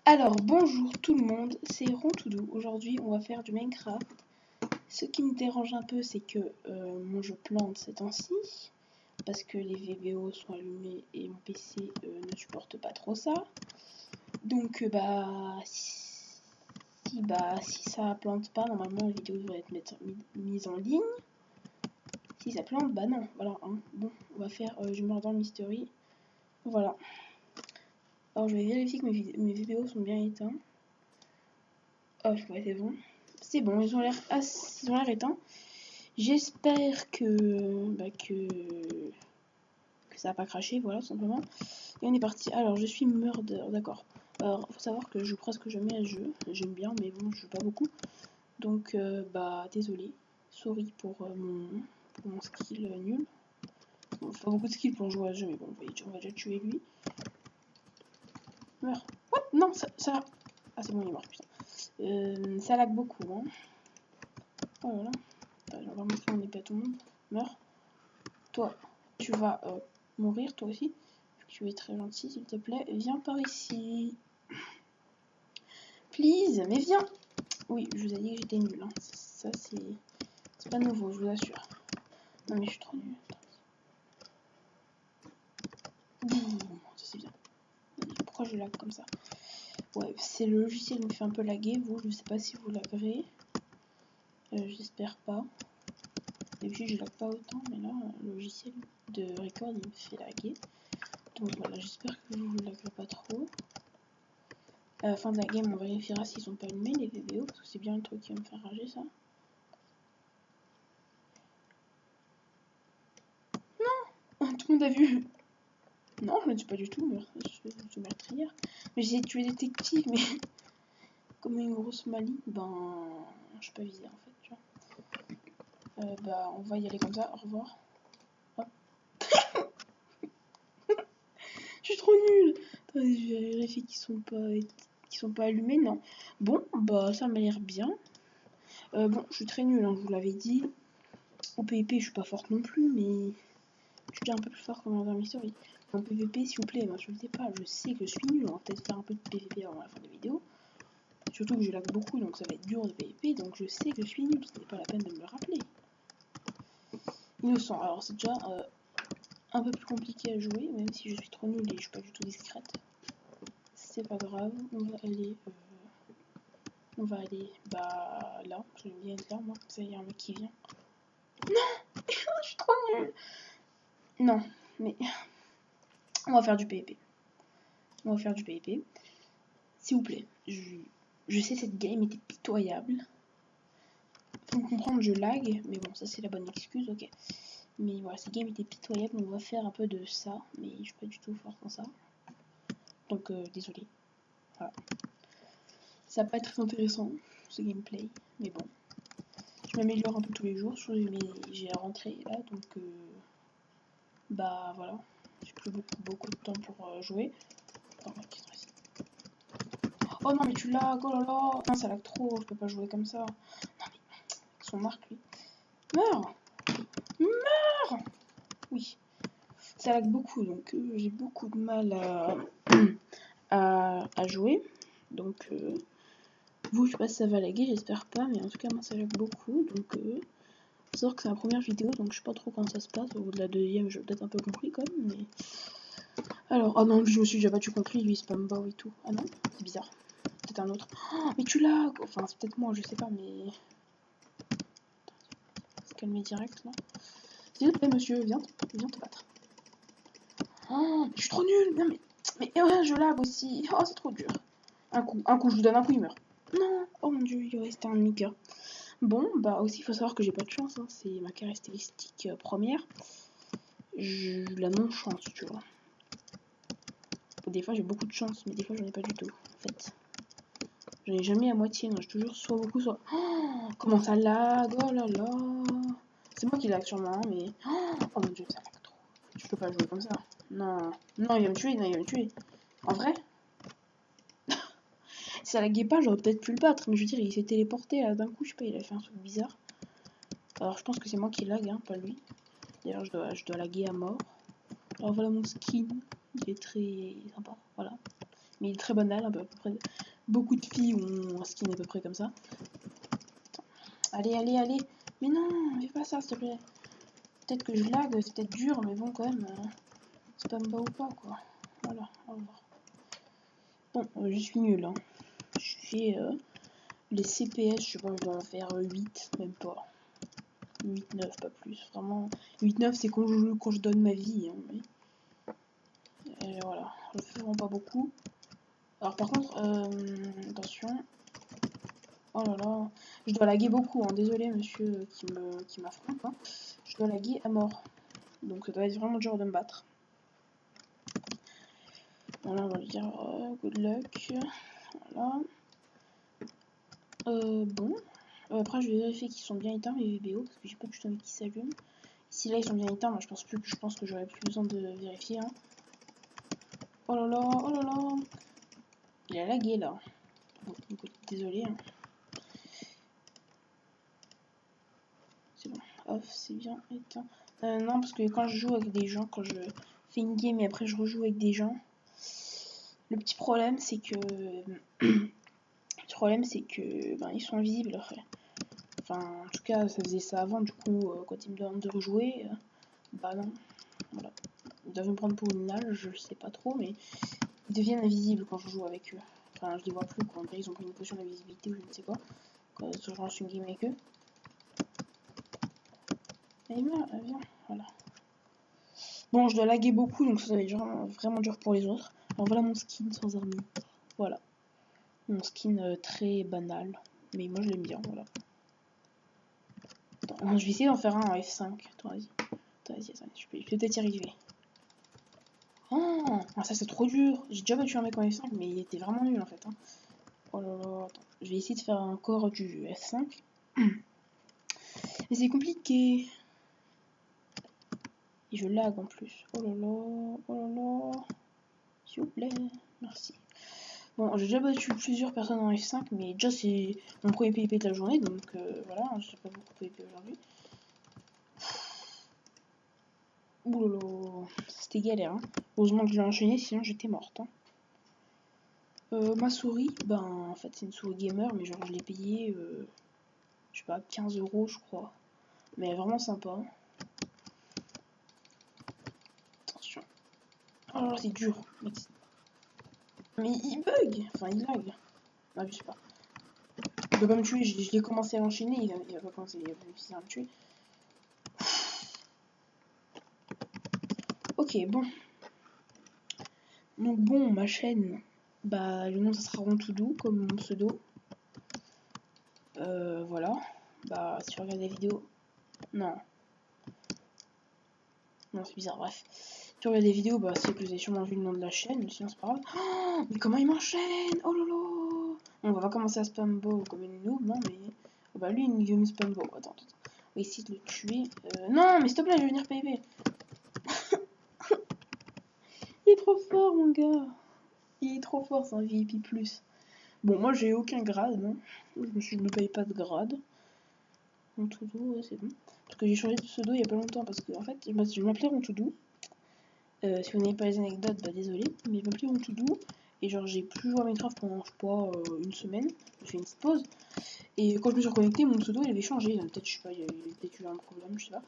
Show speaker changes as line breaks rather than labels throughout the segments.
Alors bonjour tout le monde, c'est Rontoudou. Aujourd'hui on va faire du Minecraft. Ce qui me dérange un peu c'est que mon jeu plante ces temps-ci parce que les VBO sont allumés et mon PC ne supporte pas trop ça. Donc si ça plante pas, normalement la vidéo devrait être mise en ligne. Si ça plante, bah non, voilà. Hein. Bon, on va faire je meurs dans le mystery. Voilà. Alors je vais vérifier que mes VBO sont bien éteints. Oh ouais, c'est bon. C'est bon, ils ont l'air éteints. J'espère que ça va pas cracher, voilà, tout simplement. Et on est parti. Alors, je suis murder, d'accord. Alors, faut savoir que je joue presque jamais à ce jeu. J'aime bien, mais bon, je joue pas beaucoup. Donc, désolé. Sorry pour mon skill nul. Bon, faut pas beaucoup de skill pour jouer à ce jeu, mais bon, on va déjà tuer lui. Meurs. What? Non, ça... Ah, c'est bon, il est mort, putain. Ça lag beaucoup, hein. Oh là là. On va montrer mon épée à tout le monde. Meurs. Toi, tu vas mourir, toi aussi. Tu es très gentil, s'il te plaît. Viens par ici. Please, mais viens. Oui, je vous ai dit que j'étais nulle. Hein. Ça, c'est pas nouveau, je vous assure. Non, mais je suis trop nulle. Ça, c'est bien. Pourquoi je lag comme ça? Ouais, c'est le logiciel qui me fait un peu laguer. Vous, je sais pas si vous laguerez. J'espère pas. D'habitude, je lag pas autant, mais là, le logiciel de record, il me fait laguer. Donc voilà, j'espère que vous ne laguerez pas trop. À la fin de la game, on vérifiera s'ils sont pas allumés les VBO, parce que c'est bien le truc qui va me faire rager, ça. Non. Tout le monde a vu. Non, je ne suis pas du tout je suis meurtrière. Mais j'ai tué détective, mais comme une grosse maligne, je suis pas visée en fait, tu vois. On va y aller comme ça, au revoir. Hop. Je suis trop nulle. Attendez, je vais vérifier qu'ils sont pas allumés, non. Bon, ça m'a l'air bien. Bon, je suis très nulle, hein, je vous l'avais dit. Au PvP, je suis pas forte non plus, mais je suis déjà un peu plus fort que Murder Mystery. En PvP, s'il vous plaît, m'insultez pas, je sais que je suis nulle, on va peut-être faire un peu de PvP avant la fin de la vidéo. Surtout que je lag beaucoup, donc ça va être dur de PvP, donc je sais que je suis nulle, ce n'est pas la peine de me le rappeler. Innocent, alors c'est déjà un peu plus compliqué à jouer, même si je suis trop nulle et je suis pas du tout discrète. C'est pas grave, on va aller là, j'aime bien être là, moi, ça y est, un mec qui vient. Non. Je suis trop nulle. Non, mais on va faire du PvP. On va faire du PvP. S'il vous plaît, je sais cette game était pitoyable. Faut me comprendre, je lag, mais bon, ça c'est la bonne excuse, ok. Mais voilà, cette game était pitoyable, on va faire un peu de ça, mais je suis pas du tout fort dans ça. Donc désolé. Voilà. Ça va pas être très intéressant, ce gameplay, mais bon. Je m'améliore un peu tous les jours, j'ai rentré là, donc voilà. J'ai plus beaucoup de temps pour jouer. Oh non mais tu lag, oh là là. Non ça lag trop, je peux pas jouer comme ça. Non mais, son marque lui. Meurs. Meurs. Oui. Ça lag beaucoup, donc j'ai beaucoup de mal à jouer. Donc vous, je sais pas si ça va laguer, j'espère pas, mais en tout cas moi ça lag beaucoup. Donc faut savoir que c'est ma première vidéo, donc je sais pas trop comment ça se passe. Au bout de la deuxième, j'ai peut-être un peu compris quand même, mais... Alors, oh non, je me suis déjà battu contre lui, spam bow et tout. Ah non, c'est bizarre. Peut-être un autre. Oh, mais tu l'as. Enfin, c'est peut-être moi, je sais pas, mais... Se calmer direct, là. S'il te plaît, monsieur, viens te battre. Oh, je suis trop nulle. Non, mais je lag aussi. Oh, c'est trop dur. Un coup, je lui donne un coup, il meurt. Non, oh mon dieu, il restait un demi-cœur. Bon, aussi, il faut savoir que j'ai pas de chance, hein. C'est ma caractéristique première. Je la non-chance, tu vois. Des fois, j'ai beaucoup de chance, mais des fois, j'en ai pas du tout, en fait. J'en ai jamais à moitié, non, j'ai toujours soit beaucoup, soit... Oh, comment ça lag, oh là là. C'est moi qui lag sûrement, hein, mais... Oh mon dieu, ça lag trop. Je peux pas jouer comme ça. Non, non, il va me tuer, non, il va me tuer. En vrai si ça laguait pas, j'aurais peut-être pu le battre, mais je veux dire, il s'est téléporté là d'un coup, je sais pas, il a fait un truc bizarre. Alors je pense que c'est moi qui lag, hein, pas lui. D'ailleurs, je dois laguer à mort. Alors voilà mon skin, il est très sympa, voilà. Mais il est très banal, à peu près. Beaucoup de filles ont un skin à peu près comme ça. Allez, allez, allez. Mais non, fais pas ça, s'il te plaît. Peut-être que je lag, c'est peut-être dur, mais bon, quand même, c'est pas me bas ou pas, quoi. Voilà, au revoir. Bon, je suis nul, hein. Je fais les CPS, je sais pas, je dois en faire 8, même pas. 8, 9, pas plus. Vraiment, 8, 9, c'est quand je donne ma vie. Hein, mais... Et voilà, je fais vraiment pas beaucoup. Alors, par contre, attention. Oh là là, je dois laguer beaucoup, hein. Désolé, monsieur qui m'affronte. Hein. Je dois laguer à mort. Donc, ça doit être vraiment dur de me battre. Voilà, on va lui dire good luck. Voilà. Bon. Après, je vais vérifier qu'ils sont bien éteints, mes VBO, parce que j'ai pas du tout envie qu'ils s'allument. Si là, ils sont bien éteints, moi, je pense que j'aurais plus besoin de vérifier. Hein. Oh là là, oh là là. Il a lagué, là. Bon, écoute, désolé. Hein. C'est bon. Off, c'est bien éteint. Non, parce que quand je joue avec des gens, quand je fais une game et après je rejoue avec des gens, le petit problème, c'est que... ben, ils sont invisibles après. Enfin, en tout cas, ça faisait ça avant, du coup, quand ils me demandent de rejouer, bah non. Voilà. Ils doivent me prendre pour une nage, je sais pas trop, mais ils deviennent invisibles quand je joue avec eux. Enfin, je les vois plus, quoi. Ils ont pris une potion d'invisibilité ou je ne sais quoi. Quand je lance une game avec eux. Et bien, viens, voilà. Bon, je dois laguer beaucoup, donc ça va être vraiment dur pour les autres. Alors voilà mon skin sans armure. Voilà. Mon skin très banal. Mais moi je l'aime bien, voilà. Attends, je vais essayer d'en faire un en F5. Attends, vas-y. Attends, vas-y, je peux peut-être y arriver. Oh, ça c'est trop dur. J'ai déjà battu un mec en F5, mais il était vraiment nul en fait. Hein. Oh là là, attends. Je vais essayer de faire encore du F5. Mais c'est compliqué. Et je lag en plus. Oh là là, oh là là. S'il vous plaît, merci. Bon, j'ai déjà battu plusieurs personnes en F5, mais déjà c'est mon premier PvP de la journée, donc voilà, j'ai pas beaucoup PvP aujourd'hui. Ouh là là, c'était galère. Hein. Heureusement que je l'ai enchaîné, sinon j'étais morte. Hein. Ma souris, ben en fait c'est une souris gamer, mais genre je l'ai payée, je sais pas, 15 € je crois. Mais vraiment sympa. Attention. Oh là là, c'est dur. Mais il bug, enfin il lag. Ah, je sais pas. Il va pas me tuer, je l'ai commencé à enchaîner, il va pas commencer à me tuer. Ok, bon. Donc bon, ma chaîne, bah le nom ça sera Rontoudou comme mon pseudo. Voilà. Bah si tu regardes la vidéo... Non. Non, c'est bizarre, bref. Si tu regardes des vidéos, bah c'est que vous avez sûrement vu le nom de la chaîne, mais sinon c'est pas grave. Oh, mais comment il m'enchaîne? Oh lolo. On va pas commencer à spam bow comme une noob, non mais... Oh, bah lui il veut me spam bow, attends. On va essayer de le tuer. Non, mais s'il te plaît, je vais venir PvP. Il est trop fort, mon gars. Il est trop fort, c'est un VIP+. Bon, moi, j'ai aucun grade, non. Je ne paye pas de grade. Rontoudou, ouais, c'est bon. Parce que j'ai changé de pseudo il y a pas longtemps, parce que, en fait, je m'appelais Rontoudou. Si vous n'avez pas les anecdotes, bah désolé. Mais je m'appelais Rontoudou. Et genre, j'ai plus joué à Minecraft pendant, je sais pas, une semaine. J'ai fait une petite pause. Et quand je me suis reconnecté, mon pseudo, il avait changé. Peut-être, je sais pas, il y avait peut-être eu un problème, je sais pas.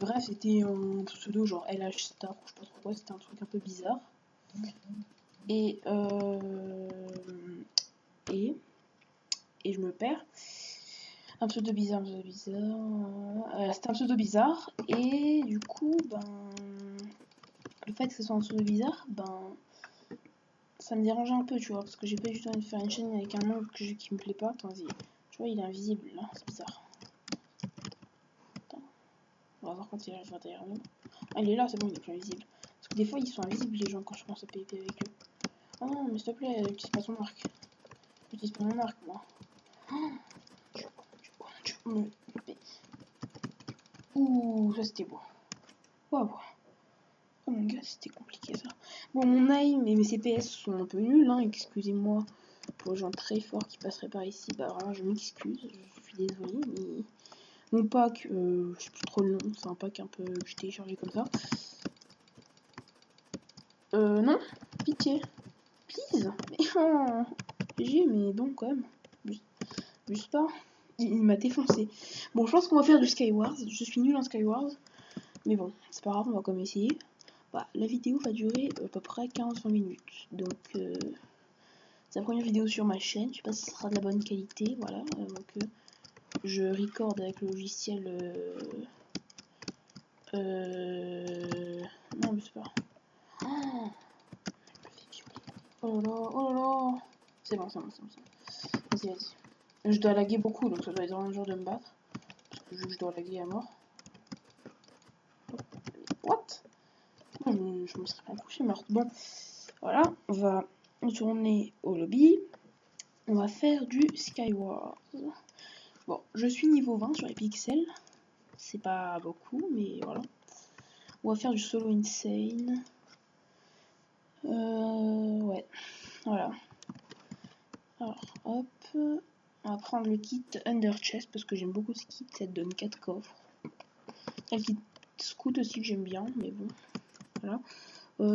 Bref, c'était un pseudo genre LH Star, ou je sais pas trop quoi. C'était un truc un peu bizarre. Et je me perds. Un pseudo bizarre. C'était un pseudo bizarre. Et du coup, ben, le fait que ce soit un pseudo bizarre, ben, ça me dérangeait un peu, tu vois, parce que j'ai pas du tout envie de faire une chaîne avec un nom qui me plaît pas. Attends, vas-y. Tu vois, il est invisible là, c'est bizarre. Attends. On va voir quand il arrive derrière nous. Ah, il est là, c'est bon, il est plus invisible. Parce que des fois, ils sont invisibles les gens quand je pense à PvP avec eux. Oh non, mais s'il te plaît, utilise pas ton arc. J'utilise pas mon arc, moi. Ouh, ça c'était beau. Waouh. Oh mon gars, c'était compliqué ça. Bon, mon aim et mes CPS sont un peu nuls, hein, excusez-moi. Pour les gens très forts qui passeraient par ici, bah vraiment, je m'excuse, je suis désolée, mais... Mon pack, je sais plus trop le nom, c'est un pack un peu que j'ai téléchargé comme ça. Non, pitié. Please. Mais oh, GG, mais bon, quand même. Juste pas. Il m'a défoncé. Bon, je pense qu'on va faire du Skywars. Je suis nul en Skywars. Mais bon, c'est pas grave, on va quand même essayer. Bah, la vidéo va durer à peu près 15-20 minutes. Donc, c'est la première vidéo sur ma chaîne. Je sais pas si ce sera de la bonne qualité. Voilà. Donc, je record avec le logiciel. Non, mais c'est pas. Oh là là, oh là là. C'est bon. Vas-y. Je dois laguer beaucoup, donc ça doit être vraiment dur de me battre. Parce que vu que je dois laguer à mort. What? Je me serais pas couché morte. Bon, voilà, on va retourner au lobby. On va faire du Skywars. Bon, je suis niveau 20 sur les pixels. C'est pas beaucoup, mais voilà. On va faire du solo insane. Ouais, voilà. Alors, hop. On va prendre le kit Under Chest parce que j'aime beaucoup ce kit. Ça te donne 4 coffres. Il y a le kit Scout aussi que j'aime bien, mais bon. Voilà.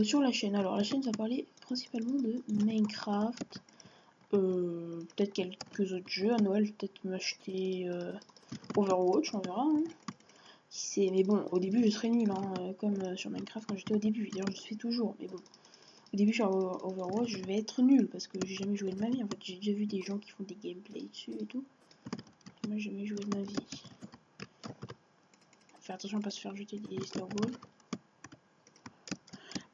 Sur la chaîne. Alors, la chaîne va parler principalement de Minecraft. Peut-être quelques autres jeux. À Noël, je vais peut-être m'acheter Overwatch, on verra. Hein. Mais bon, au début, je serai nul, hein, comme sur Minecraft quand j'étais au début. D'ailleurs, je suis toujours, mais bon. Au début, sur Overwatch, je vais être nul parce que j'ai jamais joué de ma vie. En fait, j'ai déjà vu des gens qui font des gameplays dessus et tout. Et moi, j'ai jamais joué de ma vie. Faire attention à pas se faire jeter des snowballs.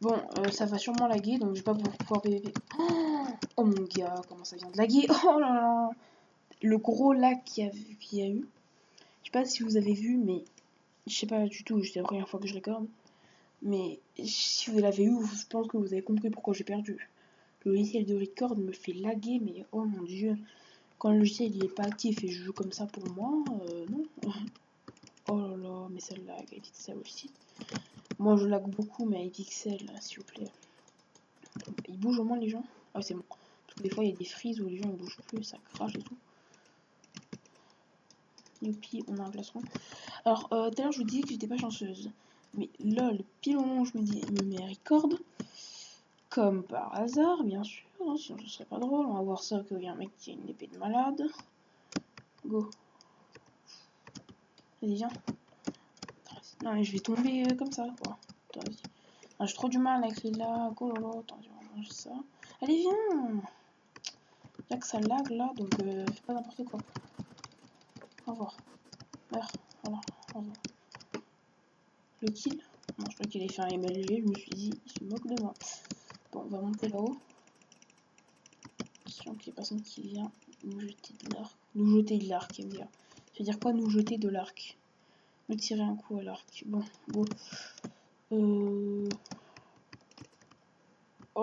Bon, ça va sûrement laguer, donc je vais pas pouvoir PVP. Oh mon gars, comment ça vient de laguer. Oh là là. Le gros lag qu'il y a eu. Je sais pas si vous avez vu, mais je sais pas du tout, c'est la première fois que je recorde. Mais si vous l'avez eu, je pense que vous avez compris pourquoi j'ai perdu. Le logiciel de record me fait laguer, mais oh mon dieu. Quand le logiciel il est pas actif et je joue comme ça pour moi, non. Oh là là, mais ça lag, iPixel aussi. Moi je lag beaucoup, mais iPixel, s'il vous plaît. Ils bougent au moins les gens. Ah c'est bon. Parce que des fois il y a des frises où les gens ils bougent plus, ça crache et tout. Youpi, on a un plastron. Alors, tout à l'heure, je vous disais que j'étais pas chanceuse. Mais lol, pile au moment où je me mets à record, comme par hasard, bien sûr, hein, sinon ce serait pas drôle. On va voir ça qu'il y a un mec qui a une épée de malade. Go. Vas-y, viens. Non, mais je vais tomber comme ça, quoi. Attends, vas-y. Ah, j'ai trop du mal avec les lags. Oh là là, attends, on va manger ça. Allez, viens. Y'a que ça lag là, donc fais pas n'importe quoi. Au revoir. Meurs. Voilà, au revoir. Le kill. Non, je crois qu'il a fait un MLG, je me suis dit, il se moque de moi. Bon, on va monter là-haut. Attention qu'il y ait personne qui vient nous jeter de l'arc. Nous jeter de l'arc, il va dire. Ça veut dire quoi, nous jeter de l'arc? Me tirer un coup à l'arc. Bon, go. Oh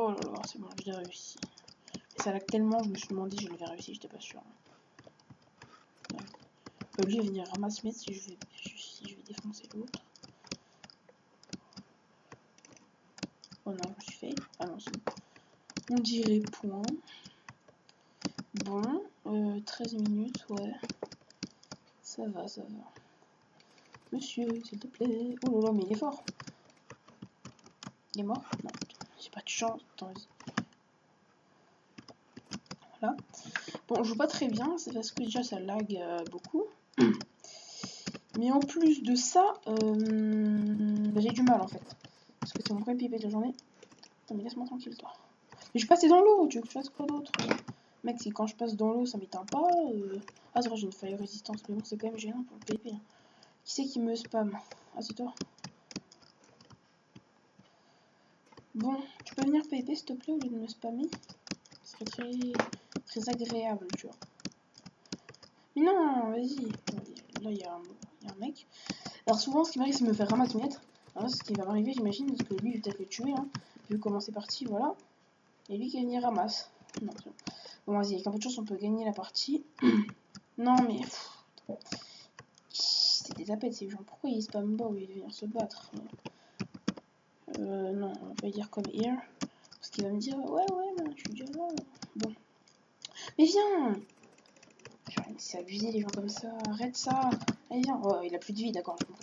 là là, c'est bon, je l'ai réussi. Et ça lag tellement, je me suis demandé si je l'avais réussi, j'étais pas sûr. Lui, il va venir ramasser si je vais défoncer l'autre. Oh non, je me suis fait. Ah non, c'est bon. On dirait point. Bon, 13 minutes, ouais. Ça va. Monsieur, s'il te plaît. Oh là là, mais il est fort. Il est mort? Non, j'ai pas de chance. Attends, voilà. Bon, je joue pas très bien, c'est parce que déjà ça lag beaucoup. Mais en plus de ça, j'ai du mal en fait. Parce que c'est mon premier pipé de la journée. Attends, mais laisse-moi tranquille, toi. Mais je passais dans l'eau, tu veux que je fasse quoi d'autre? Mec, si quand je passe dans l'eau, ça m'éteint pas. Ah, c'est vrai, j'ai une faille résistance, mais bon, c'est quand même gênant pour le PvP. Hein. Qui c'est qui me spam? Ah, c'est toi. Bon, tu peux venir PvP s'il te plaît au lieu de me spammer? Ce serait très agréable, tu vois. Mais non, vas-y. Là, il y a un mec. Alors, souvent, ce qui m'arrive, c'est me faire ramasser mes lettres. Alors, ce qui va m'arriver, j'imagine, parce que lui, il va peut-être le tuer. Hein. Vu comment c'est parti, voilà. Et lui qui va venir ramasse. Non, c'est bon. Bon, vas-y, avec un peu de chance, on peut gagner la partie. Non, mais. C'est des tapettes, ces gens. Pourquoi ils spam pas au lieu de venir se battre? Non, on va pas dire comme here. Parce qu'il va me dire, ouais, mais je suis déjà là. Bon. Mais viens! C'est abusé les gens comme ça, arrête ça! Allez viens! Oh, il a plus de vie, d'accord, je comprends.